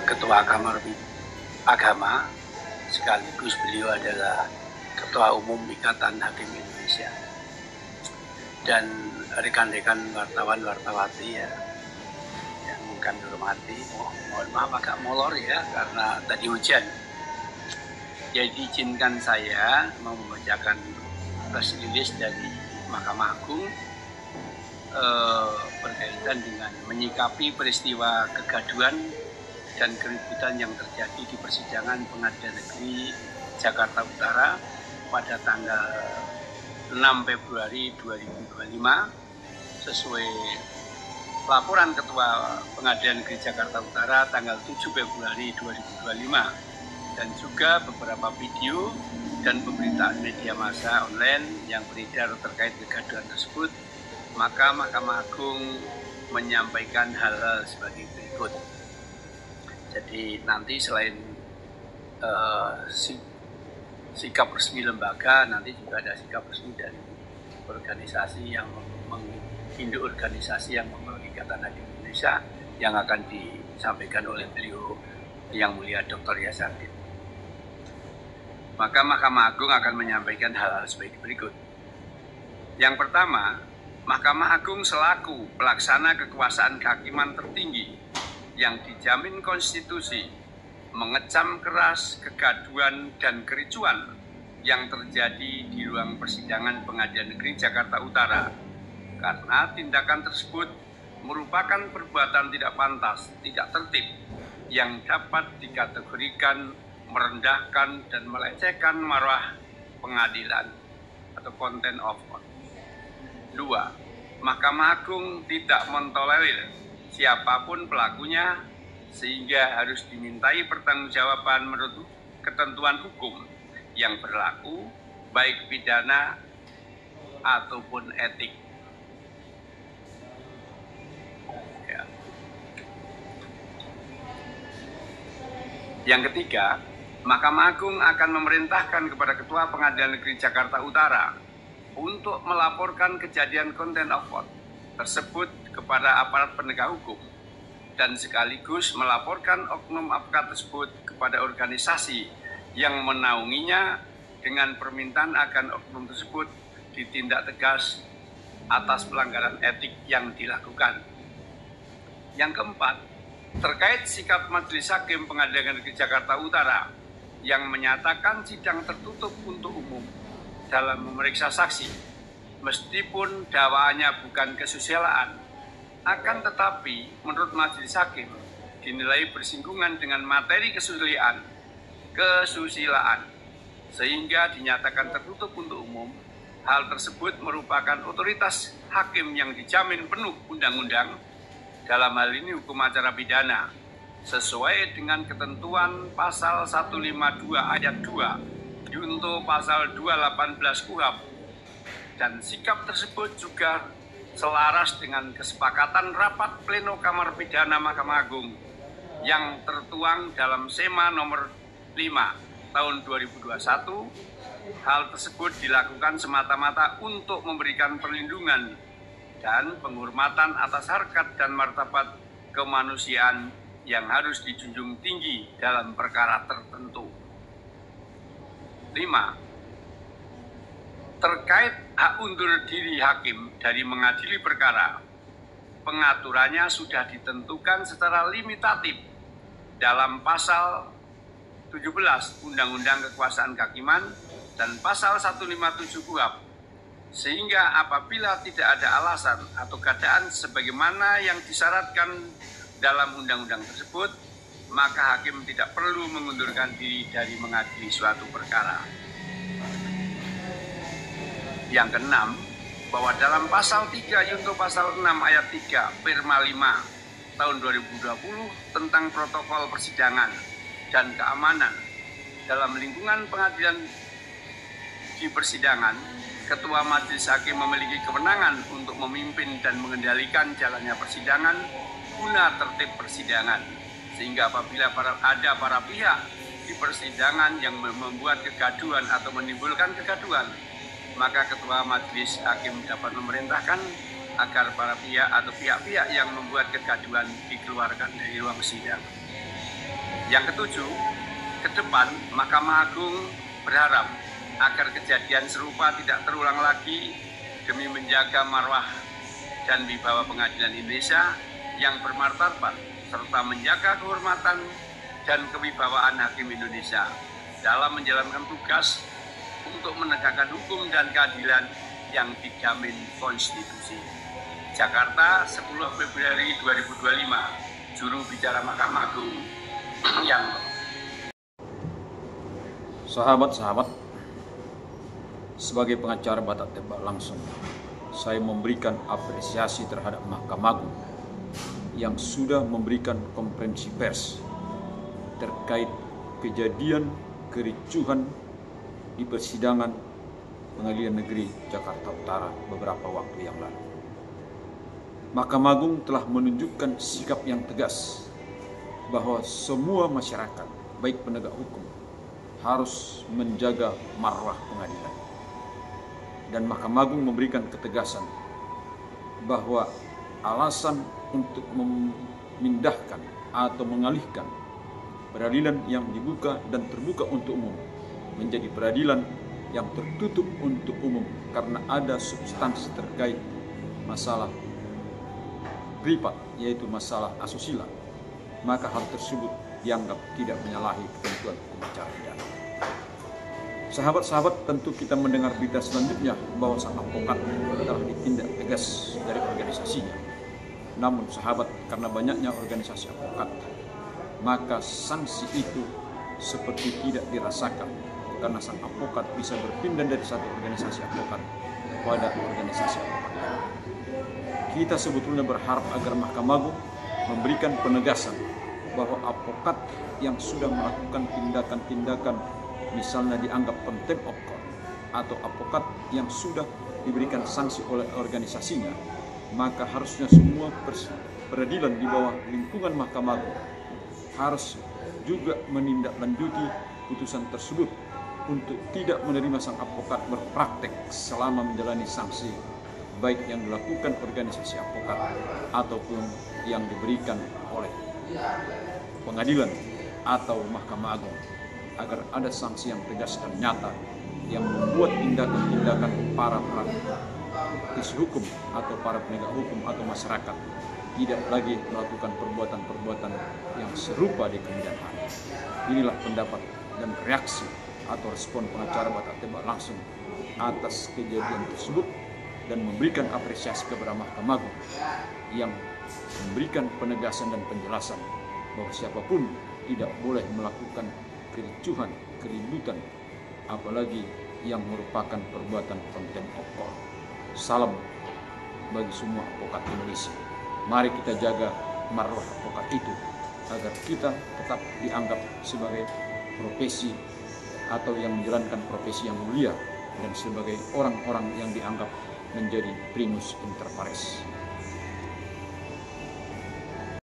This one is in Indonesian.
Ketua Kamar Agama, sekaligus beliau adalah Ketua Umum Ikatan Hakim Indonesia, dan rekan-rekan wartawan-wartawati ya, yang kami hormati. Mohon maaf agak molor ya karena tadi hujan. Jadi izinkan saya mau membacakan press release dari Mahkamah Agung berkaitan dengan menyikapi peristiwa kegaduhan dan keributan yang terjadi di persidangan Pengadilan Negeri Jakarta Utara pada tanggal 6 Februari 2025 sesuai laporan Ketua Pengadilan Negeri Jakarta Utara tanggal 7 Februari 2025, dan juga beberapa video dan pemberitaan media massa online yang beredar terkait kegaduhan tersebut. Maka Mahkamah Agung menyampaikan hal-hal sebagai berikut. Jadi nanti selain sikap resmi lembaga, nanti juga ada sikap resmi dari organisasi yang induk organisasi yang memiliki Ikatan Hakim Indonesia yang akan disampaikan oleh beliau yang mulia Dr. Yasardin. Maka Mahkamah Agung akan menyampaikan hal-hal sebagai berikut. Yang pertama, Mahkamah Agung selaku pelaksana kekuasaan kehakiman tertinggi yang dijamin konstitusi mengecam keras kegaduhan dan kericuan yang terjadi di ruang persidangan Pengadilan Negeri Jakarta Utara, karena tindakan tersebut merupakan perbuatan tidak pantas, tidak tertib, yang dapat dikategorikan merendahkan dan melecehkan marwah pengadilan atau contempt of court. 2. Mahkamah Agung tidak mentolerir siapapun pelakunya sehingga harus dimintai pertanggungjawaban menurut ketentuan hukum yang berlaku baik pidana ataupun etik. Ya. Yang ketiga, Mahkamah Agung akan memerintahkan kepada Ketua Pengadilan Negeri Jakarta Utara untuk melaporkan kejadian contempt of court tersebut kepada aparat penegak hukum dan sekaligus melaporkan oknum aparat tersebut kepada organisasi yang menaunginya dengan permintaan agar oknum tersebut ditindak tegas atas pelanggaran etik yang dilakukan. Yang keempat, terkait sikap Majelis Hakim Pengadilan Negeri Jakarta Utara yang menyatakan sidang tertutup untuk umum dalam memeriksa saksi, meskipun dakwaannya bukan kesusilaan, akan tetapi menurut Majelis Hakim dinilai bersinggungan dengan materi kesusilaan, sehingga dinyatakan tertutup untuk umum. Hal tersebut merupakan otoritas hakim yang dijamin penuh undang-undang, dalam hal ini hukum acara pidana, sesuai dengan ketentuan pasal 152 ayat 2 junto pasal 218 KUHP, dan sikap tersebut juga selaras dengan kesepakatan rapat pleno Kamar Pidana Mahkamah Agung yang tertuang dalam SEMA nomor 5 tahun 2021. Hal tersebut dilakukan semata-mata untuk memberikan perlindungan dan penghormatan atas harkat dan martabat kemanusiaan yang harus dijunjung tinggi dalam perkara tertentu. 5. Terkait hak undur diri hakim dari mengadili perkara, pengaturannya sudah ditentukan secara limitatif dalam pasal 17 Undang-Undang Kekuasaan Kehakiman dan pasal 157 KUHP, sehingga apabila tidak ada alasan atau keadaan sebagaimana yang disyaratkan dalam undang-undang tersebut, maka hakim tidak perlu mengundurkan diri dari mengadili suatu perkara. Yang keenam, bahwa dalam pasal 3 junto pasal 6 ayat 3 Perma 5 tahun 2020 tentang protokol persidangan dan keamanan dalam lingkungan pengadilan di persidangan, Ketua Majelis Hakim memiliki kewenangan untuk memimpin dan mengendalikan jalannya persidangan guna tertib persidangan, sehingga apabila ada para pihak di persidangan yang membuat kegaduhan atau menimbulkan kegaduhan, maka Ketua Majelis Hakim dapat memerintahkan agar para pihak atau pihak-pihak yang membuat kegaduhan dikeluarkan dari ruang sidang. Yang ketujuh, ke depan Mahkamah Agung berharap agar kejadian serupa tidak terulang lagi demi menjaga marwah dan wibawa pengadilan Indonesia yang bermartabat serta menjaga kehormatan dan kewibawaan hakim Indonesia dalam menjalankan tugas untuk menegakkan hukum dan keadilan yang dijamin konstitusi. Jakarta, 10 Februari 2025, juru bicara Mahkamah Agung yang Sahabat-sahabat, sebagai pengacara batak tembak langsung, saya memberikan apresiasi terhadap Mahkamah Agung yang sudah memberikan konferensi pers terkait kejadian kericuhan di persidangan Pengadilan Negeri Jakarta Utara beberapa waktu yang lalu. Mahkamah Agung telah menunjukkan sikap yang tegas bahwa semua masyarakat, baik penegak hukum, harus menjaga marwah pengadilan. Dan Mahkamah Agung memberikan ketegasan bahwa alasan untuk memindahkan atau mengalihkan peradilan yang dibuka dan terbuka untuk umum menjadi peradilan yang tertutup untuk umum karena ada substansi terkait masalah privat, yaitu masalah asusila, maka hal tersebut dianggap tidak menyalahi ketentuan hukum acara pidana. Sahabat-sahabat, tentu kita mendengar berita selanjutnya bahwa sang advokat telah ditindak tegas dari organisasinya. Namun sahabat, karena banyaknya organisasi advokat, maka sanksi itu seperti tidak dirasakan karena sang advokat bisa berpindah dari satu organisasi advokat kepada organisasi advokat. Kita sebetulnya berharap agar Mahkamah Agung memberikan penegasan bahwa advokat yang sudah melakukan tindakan-tindakan misalnya dianggap contempt of court atau advokat yang sudah diberikan sanksi oleh organisasinya, maka harusnya semua peradilan di bawah lingkungan Mahkamah Agung harus juga menindaklanjuti putusan tersebut untuk tidak menerima sang advokat berpraktek selama menjalani sanksi baik yang dilakukan organisasi advokat ataupun yang diberikan oleh pengadilan atau Mahkamah Agung, agar ada sanksi yang tegas dan nyata yang membuat tindakan-tindakan para praktisi hukum atau para penegak hukum atau masyarakat tidak lagi melakukan perbuatan-perbuatan yang serupa di kemudian hari. Inilah pendapat dan reaksi atau respon pengacara batak tembak langsung atas kejadian tersebut dan memberikan apresiasi kepada Mahkamah Agung yang memberikan penegasan dan penjelasan bahwa siapapun tidak boleh melakukan kericuhan, keributan, apalagi yang merupakan perbuatan contempt of court. Salam bagi semua advokat Indonesia. Mari kita jaga marwah advokat itu agar kita tetap dianggap sebagai profesi atau yang menjalankan profesi yang mulia dan sebagai orang-orang yang dianggap menjadi primus inter pares.